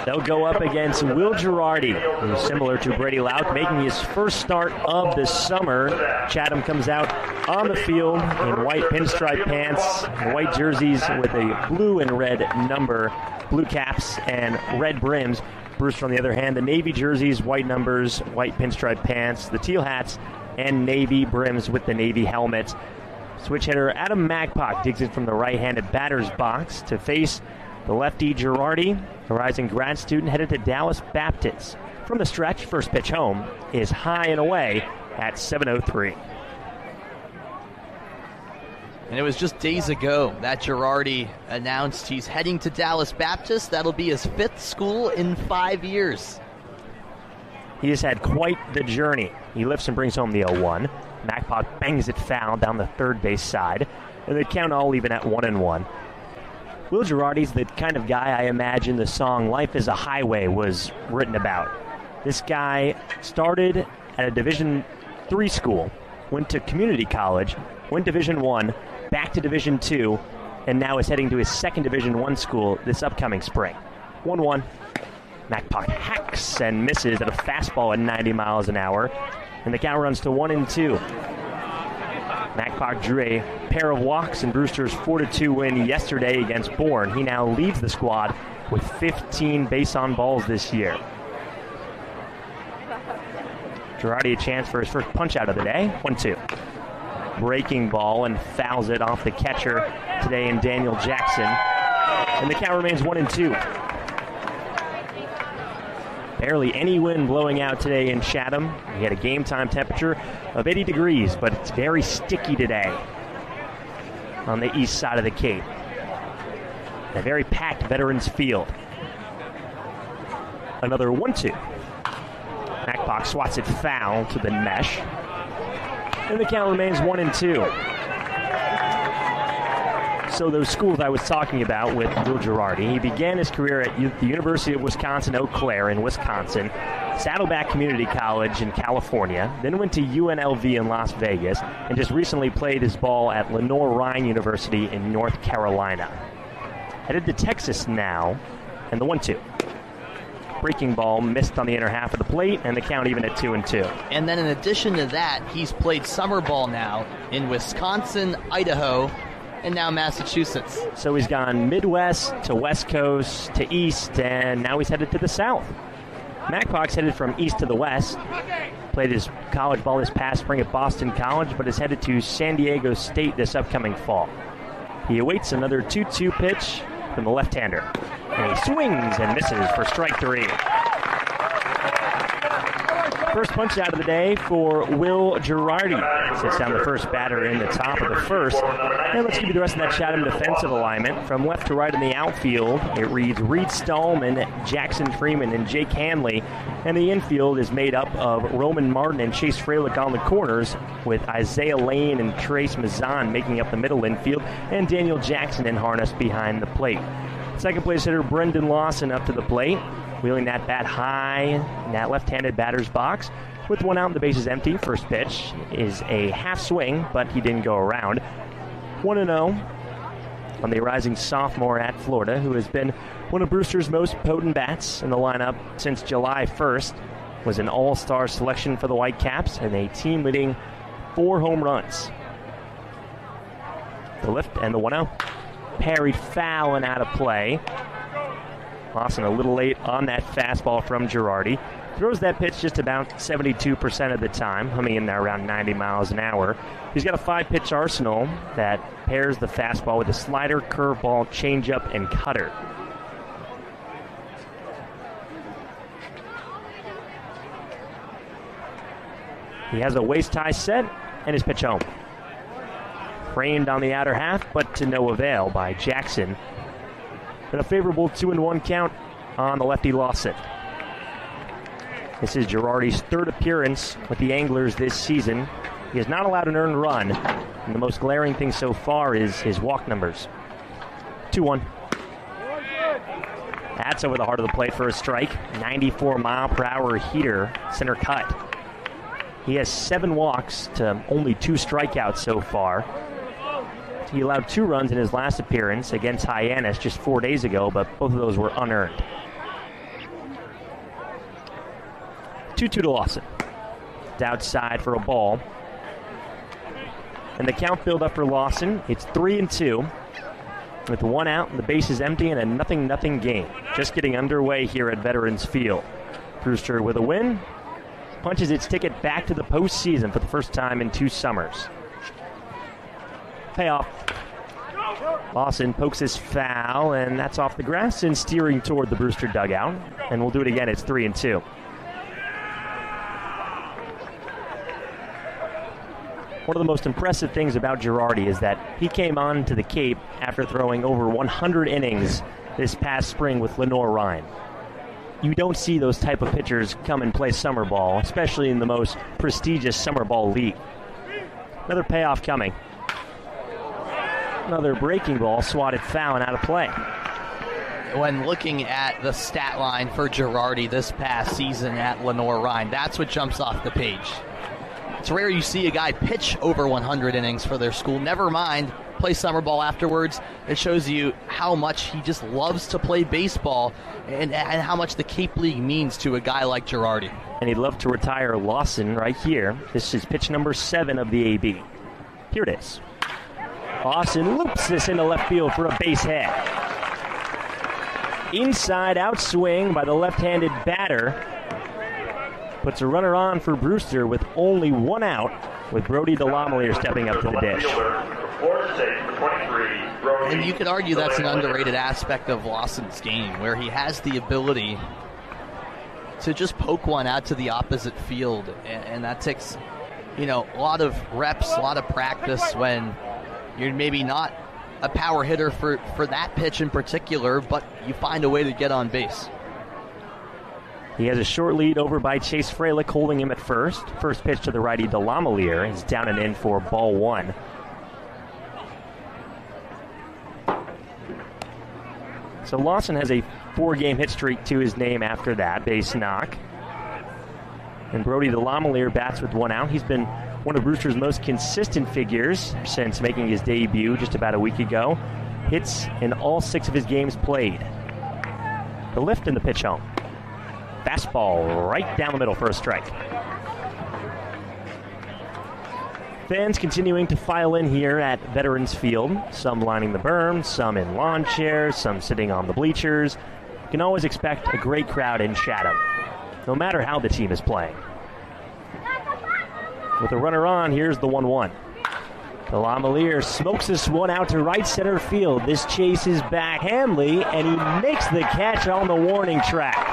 They'll go up against Will Girardi, who's similar to Brady Lauk, making his first start of the summer. Chatham comes out on the field in white pinstripe pants, white jerseys with a blue and red number, blue caps and red brims. Brewster, on the other hand, the navy jerseys, white numbers, white pinstripe pants, the teal hats, and navy brims with the navy helmets. Switch hitter Adam Magpock digs it from the right-handed batter's box to face the lefty Girardi, a rising grad student headed to Dallas Baptist. From the stretch, first pitch home is high and away at 7:03. And it was just days ago that Girardi announced he's heading to Dallas Baptist. That'll be his 5th school in 5 years. He has had quite the journey. He lifts and brings home the 0-1. Magpock bangs it foul down the third base side, and they count all even at 1-1. Will Girardi's the kind of guy I imagine the song Life is a Highway was written about. This guy started at a Division III school, went to community college, went Division I, back to Division II, and now is heading to his second Division I school this upcoming spring. 1-1. Magpock hacks and misses at a fastball at 90 miles an hour, and the count runs to 1-2. Magpock drew a pair of walks in Brewster's 4-2 win yesterday against Bourne. He now leads the squad with 15 base-on balls this year. Girardi a chance for his first punch-out of the day. 1-2. Breaking ball and fouls it off the catcher today in Daniel Jackson. And the count remains 1-2. Barely any wind blowing out today in Chatham. We had a game-time temperature of 80 degrees, but it's very sticky today on the east side of the Cape. A very packed Veterans Field. Another 1-2. Magpock swats it foul to the mesh. And the count remains 1-2. So those schools I was talking about with Will Girardi, he began his career at the University of Wisconsin-Eau Claire in Wisconsin, Saddleback Community College in California, then went to UNLV in Las Vegas, and just recently played his ball at Lenoir-Rhyne University in North Carolina. Headed to Texas now, and the 1-2. Breaking ball missed on the inner half of the plate, and the count even at 2-2. And then in addition to that, he's played summer ball now in Wisconsin, Idaho, and now Massachusetts. So he's gone Midwest to West Coast to East, and now he's headed to the South. Magpock's headed from East to the West. Played his college ball this past spring at Boston College, but is headed to San Diego State this upcoming fall. He awaits another 2-2 pitch from the left-hander. And he swings and misses for strike 3. First punch out of the day for Will Girardi. Sits down the first batter in the top of the first. And let's give you the rest of that Chatham defensive alignment. From left to right in the outfield, it reads Reed Stallman, Jackson Freeman, and Jake Hanley. And the infield is made up of Roman Martin and Chase Freilich on the corners, with Isaiah Lane and Trace Mazan making up the middle infield, and Daniel Jackson in harness behind the plate. Second place hitter Brendan Lawson up to the plate, wheeling that bat high in that left-handed batter's box. With one out and the bases empty, first pitch is a half swing, but he didn't go around. 1-0 on the rising sophomore at Florida, who has been one of Brewster's most potent bats in the lineup since July 1st. Was an all-star selection for the Whitecaps and a team-leading 4 home runs. The lift and the 1-0. Parried foul and out of play. Lawson a little late on that fastball from Girardi. Throws that pitch just about 72% of the time, humming in there around 90 miles an hour. He's got a 5-pitch arsenal that pairs the fastball with a slider, curveball, changeup, and cutter. He has a waist-high set and his pitch home. Framed on the outer half, but to no avail by Jackson. And a favorable 2-1 count on the lefty Lawson. This is Girardi's 3rd appearance with the Anglers this season. He has not allowed an earned run, and the most glaring thing so far is his walk numbers. 2-1. That's over the heart of the plate for a strike. 94-mile-per-hour heater, center cut. He has 7 walks to only 2 strikeouts so far. He allowed 2 runs in his last appearance against Hyannis just 4 days ago, but both of those were unearned. 2-2 to Lawson. It's outside for a ball. And the count build up for Lawson. It's 3-2. With one out and the base is empty and a 0-0 game. Just getting underway here at Veterans Field. Brewster with a win. Punches its ticket back to the postseason for the first time in 2 summers. Payoff. Lawson pokes his foul, and that's off the grass and steering toward the Brewster dugout. And we'll do it again. It's 3-2. One of the most impressive things about Girardi is that he came on to the Cape after throwing over 100 innings this past spring with Lenore Ryan. You don't see those type of pitchers come and play summer ball, especially in the most prestigious summer ball league. Another payoff coming. Another breaking ball, swatted foul and out of play. When looking at the stat line for Girardi this past season at Lenore Ryan, that's what jumps off the page. It's rare you see a guy pitch over 100 innings for their school. Never mind, play summer ball afterwards. It shows you how much he just loves to play baseball and how much the Cape League means to a guy like Girardi. And he'd love to retire Lawson right here. This is pitch number 7 of the AB. Here it is. Lawson loops this into left field for a base hit. Inside out swing by the left-handed batter. Puts a runner on for Brewster with only 1 out, with Brody DeLamelier stepping up to the dish. And you could argue that's an underrated aspect of Lawson's game, where he has the ability to just poke one out to the opposite field, and that takes, a lot of reps, a lot of practice when you're maybe not a power hitter for that pitch in particular, but you find a way to get on base. He has a short lead over by Chase Fralick, holding him at first. First pitch to the righty DeLamelier is down and in for ball 1. So Lawson has a 4-game hit streak to his name after that base knock. And Brody DeLamelier bats with 1 out. He's been one of Brewster's most consistent figures since making his debut just about a week ago. Hits in all 6 of his games played. The lift and the pitch home. Fastball right down the middle for a strike. Fans continuing to file in here at Veterans Field. Some lining the berm, some in lawn chairs, some sitting on the bleachers. You can always expect a great crowd in Chatham, no matter how the team is playing. With a runner on, here's the 1-1. DeLamelier smokes this one out to right center field. This chase is back Hanley, and he makes the catch on the warning track.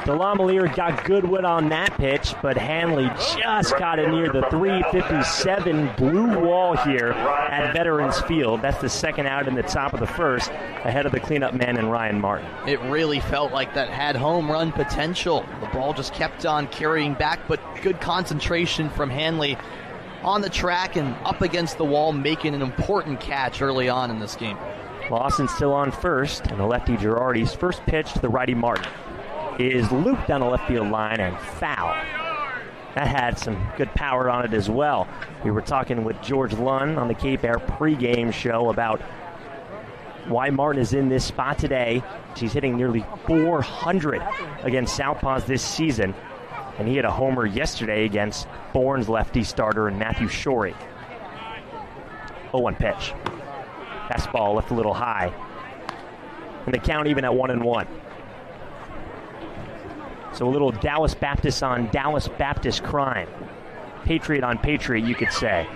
DeLamelier got good wood on that pitch, but Hanley just got it near the 357 blue wall here at Veterans Field. That's the second out in the top of the first, ahead of the cleanup man and Ryan Martin. It really felt like that had home run potential. The ball just kept on carrying back, but good concentration from Hanley on the track and up against the wall, making an important catch early on in this game. Lawson still on first, and the lefty Girardi's first pitch to the righty Martin is looped down the left field line and foul. That had some good power on it as well. We were talking with George Lunn on the Cape Air pregame show about why Martin is in this spot today. He's hitting nearly 400 against Southpaws this season, and he had a homer yesterday against Bourne's lefty starter and Matthew Shorey. 0-1 pitch. Fastball left a little high. And the count even at 1-1. So a little Dallas Baptist on Dallas Baptist crime. Patriot on Patriot, you could say.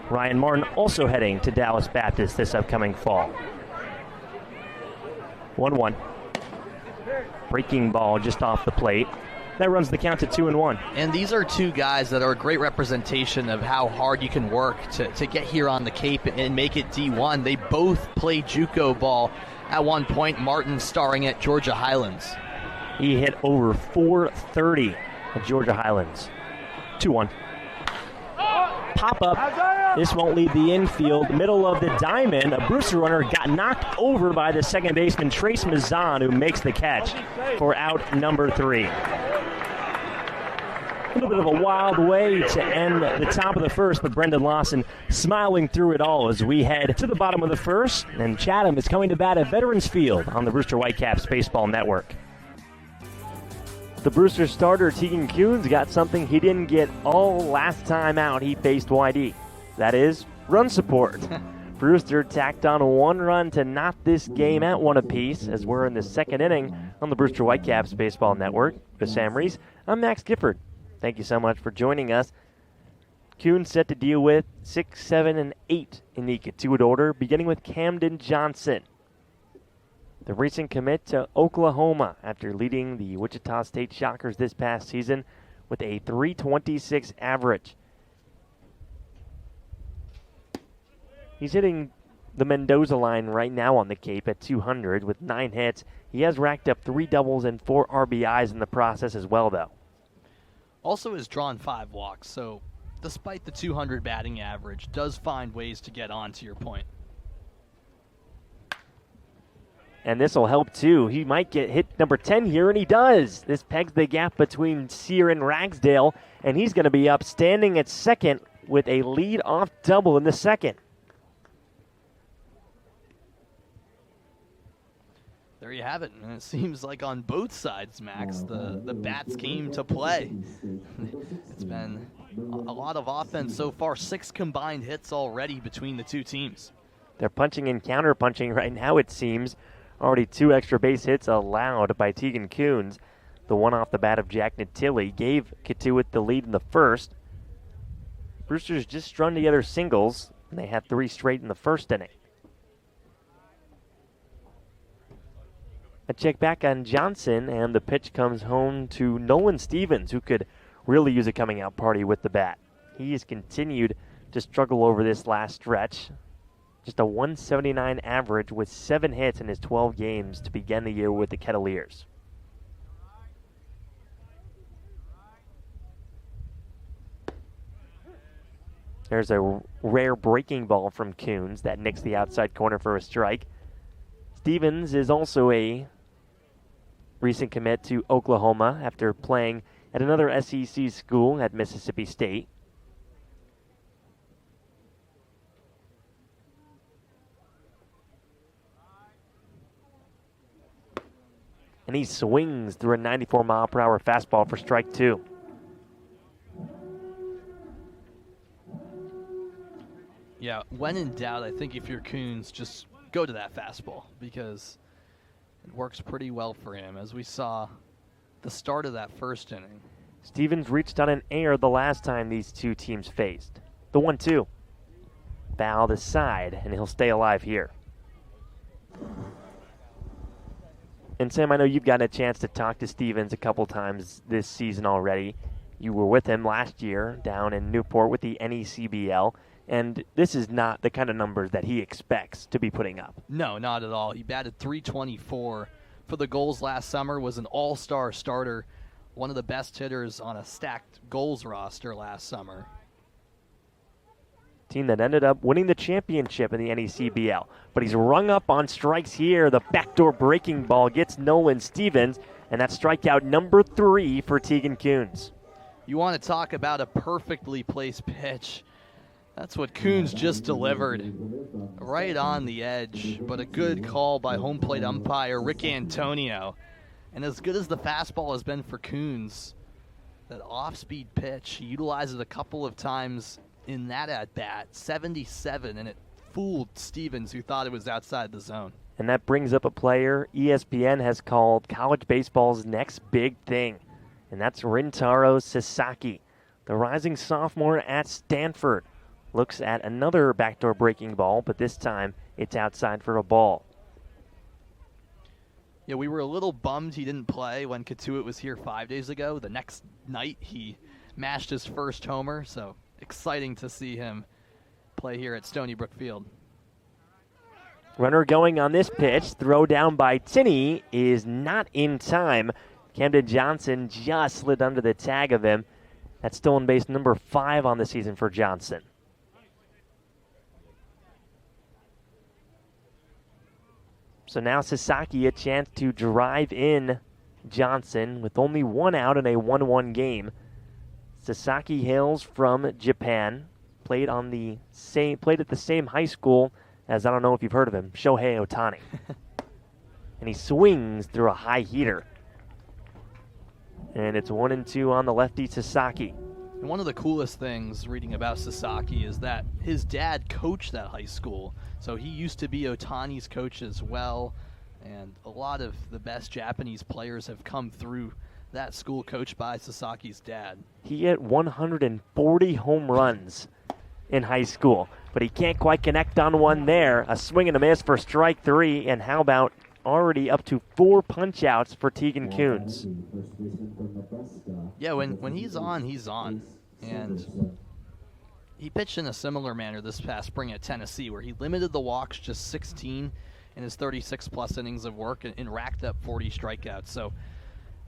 Ryan Martin also heading to Dallas Baptist this upcoming fall. 1-1. Breaking ball just off the plate. That runs the count to 2-1. And these are two guys that are a great representation of how hard you can work to get here on the Cape and make it D1. They both played JUCO ball at one point, Martin starring at Georgia Highlands. He hit over 430 at Georgia Highlands. 2-1. Pop up. This won't leave the infield. Middle of the diamond. A Brewster runner got knocked over by the second baseman, Trace Mazan, who makes the catch for out number 3. little bit of a wild way to end the top of the first, but Brendan Lawson smiling through it all as we head to the bottom of the first. And Chatham is coming to bat at Veterans Field on the Brewster Whitecaps Baseball Network. The Brewster starter, Tegan Kuhns, got something he didn't get all last time out he faced YD. That is, run support. Brewster tacked on 1 run to knot this game at 1 apiece as we're in the second inning on the Brewster Whitecaps Baseball Network. With Sam Reese, I'm Max Gifford. Thank you so much for joining us. Kuhns set to deal with 6, 7, and 8 in the Kituit order, beginning with Camden Johnson, the recent commit to Oklahoma after leading the Wichita State Shockers this past season with a .326 average. He's hitting the Mendoza line right now on the Cape at 200 with 9 hits. He has racked up 3 doubles and 4 RBIs in the process as well, though. Also has drawn 5 walks, so despite the 200 batting average, does find ways to get on, to your point. And this will help, too. He might get hit number 10 here, and he does. This pegs the gap between Sear and Ragsdale, and he's going to be up standing at second with a lead-off double in the second. There you have it. And it seems like on both sides, Max, the bats came to play. It's been a lot of offense so far. 6 combined hits already between the two teams. They're punching and counter-punching right now, it seems. Already 2 extra base hits allowed by Tegan Kuhns. The one off the bat of Jack Natilli gave Kituit the lead in the first. Brewster's just strung together singles, and they had 3 straight in the first inning. A check back on Johnson, and the pitch comes home to Nolan Stevens, who could really use a coming-out party with the bat. He has continued to struggle over this last stretch. Just a .179 average with 7 hits in his 12 games to begin the year with the Kettleers. There's a rare breaking ball from Kuhns that nicks the outside corner for a strike. Stevens is also a recent commit to Oklahoma after playing at another SEC school at Mississippi State. And he swings through a 94-mile-per-hour fastball for strike 2. Yeah, when in doubt, I think if you're Kuhns, just go to that fastball because it works pretty well for him, as we saw the start of that first inning. Stevens reached on an air the last time these two teams faced. The 1-2. Foul the side, and he'll stay alive here. And Sam, I know you've gotten a chance to talk to Stevens a couple times this season already. You were with him last year down in Newport with the NECBL, and this is not the kind of numbers that he expects to be putting up. No, not at all. He batted .324 for the goals last summer, was an all-star starter, one of the best hitters on a stacked goals roster last summer. Team that ended up winning the championship in the NECBL. But he's rung up on strikes here. The backdoor breaking ball gets Nolan Stevens, and that's strikeout number 3 for Tegan Kuhns. You want to talk about a perfectly placed pitch. That's what Kuhns just delivered. Right on the edge, but a good call by home plate umpire Rick Antonio. And as good as the fastball has been for Kuhns, that off-speed pitch, he utilized it a couple of times in that at-bat, 77, and it fooled Stevens, who thought it was outside the zone. And that brings up a player ESPN has called college baseball's next big thing, and that's Rintaro Sasaki, the rising sophomore at Stanford. Looks at another backdoor breaking ball, but this time it's outside for a ball. Yeah, we were a little bummed he didn't play when Kituit was here 5 days ago. The next night he mashed his first homer, so exciting to see him play here at Stony Brook Field. Runner going on this pitch. Throw down by Tinney is not in time. Camden Johnson just slid under the tag of him. That's stolen base number 5 on the season for Johnson. So now Sasaki a chance to drive in Johnson with only 1 out in a 1-1 game. Sasaki hails from Japan. Played at the same high school as, I don't know if you've heard of him, Shohei Ohtani. And he swings through a high heater. And it's 1-2 on the lefty Sasaki. And one of the coolest things reading about Sasaki is that his dad coached that high school. So he used to be Ohtani's coach as well. And a lot of the best Japanese players have come through that school coached by Sasaki's dad. He hit 140 home runs in high school, but he can't quite connect on one there. A swing and a miss for strike 3, and how about already up to 4 punch-outs for Tegan Kuhns. Yeah, when he's on, he's on. And he pitched in a similar manner this past spring at Tennessee, where he limited the walks just 16 in his 36-plus innings of work and racked up 40 strikeouts. So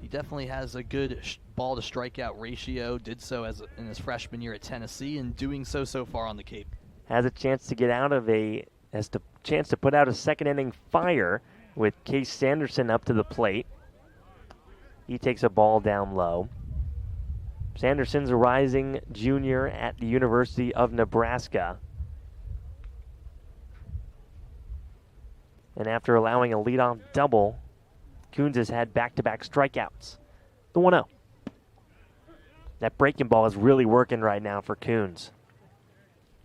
he definitely has a good ball-to-strikeout ratio, did so in his freshman year at Tennessee, and doing so far on the Cape. Has a chance to get out of chance to put out a second-inning fire with Case Sanderson up to the plate. He takes a ball down low. Sanderson's a rising junior at the University of Nebraska. And after allowing a leadoff double, Kuhns has had back-to-back strikeouts. The 1-0. That breaking ball is really working right now for Kuhns.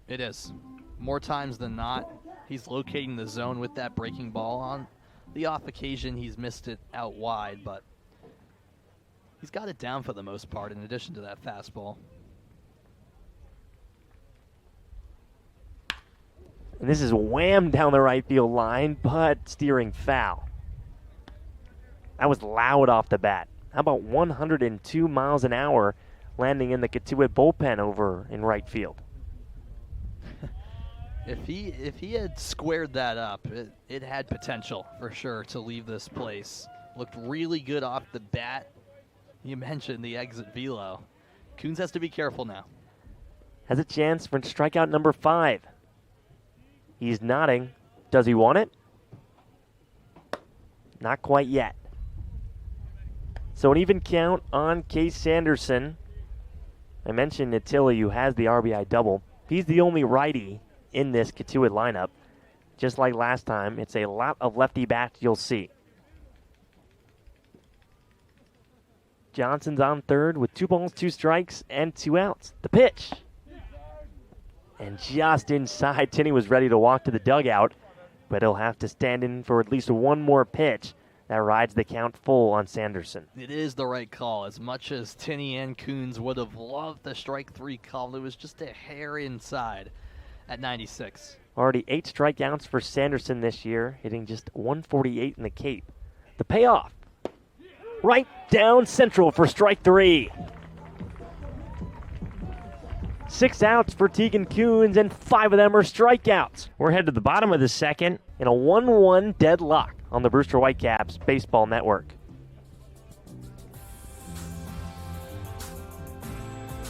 It is. More times than not, he's locating the zone with that breaking ball. On the off occasion, he's missed it out wide, but he's got it down for the most part, in addition to that fastball. And this is whammed down the right field line, but steering foul. That was loud off the bat. How about 102 miles an hour landing in the Katuitt bullpen over in right field? If he had squared that up, it had potential for sure to leave this place. Looked really good off the bat. You mentioned the exit velo. Kuhns has to be careful now. Has a chance for strikeout number 5. He's nodding. Does he want it? Not quite yet. So an even count on Case Sanderson. I mentioned Natili, who has the RBI double. He's the only righty in this Katuitt lineup. Just like last time, it's a lot of lefty bats you'll see. Johnson's on third with 2 balls, 2 strikes, and 2 outs. The pitch. And just inside, Tinney was ready to walk to the dugout, but he'll have to stand in for at least one more pitch. That rides the count full on Sanderson. It is the right call. As much as Tinney and Kuhns would have loved the strike 3 call, it was just a hair inside at 96. Already 8 strikeouts for Sanderson this year, hitting just 148 in the Cape. The payoff. Right down central for strike 3. 6 outs for Tegan Kuhns, and 5 of them are strikeouts. We're headed to the bottom of the second in a 1-1 deadlock on the Brewster Whitecaps Baseball Network.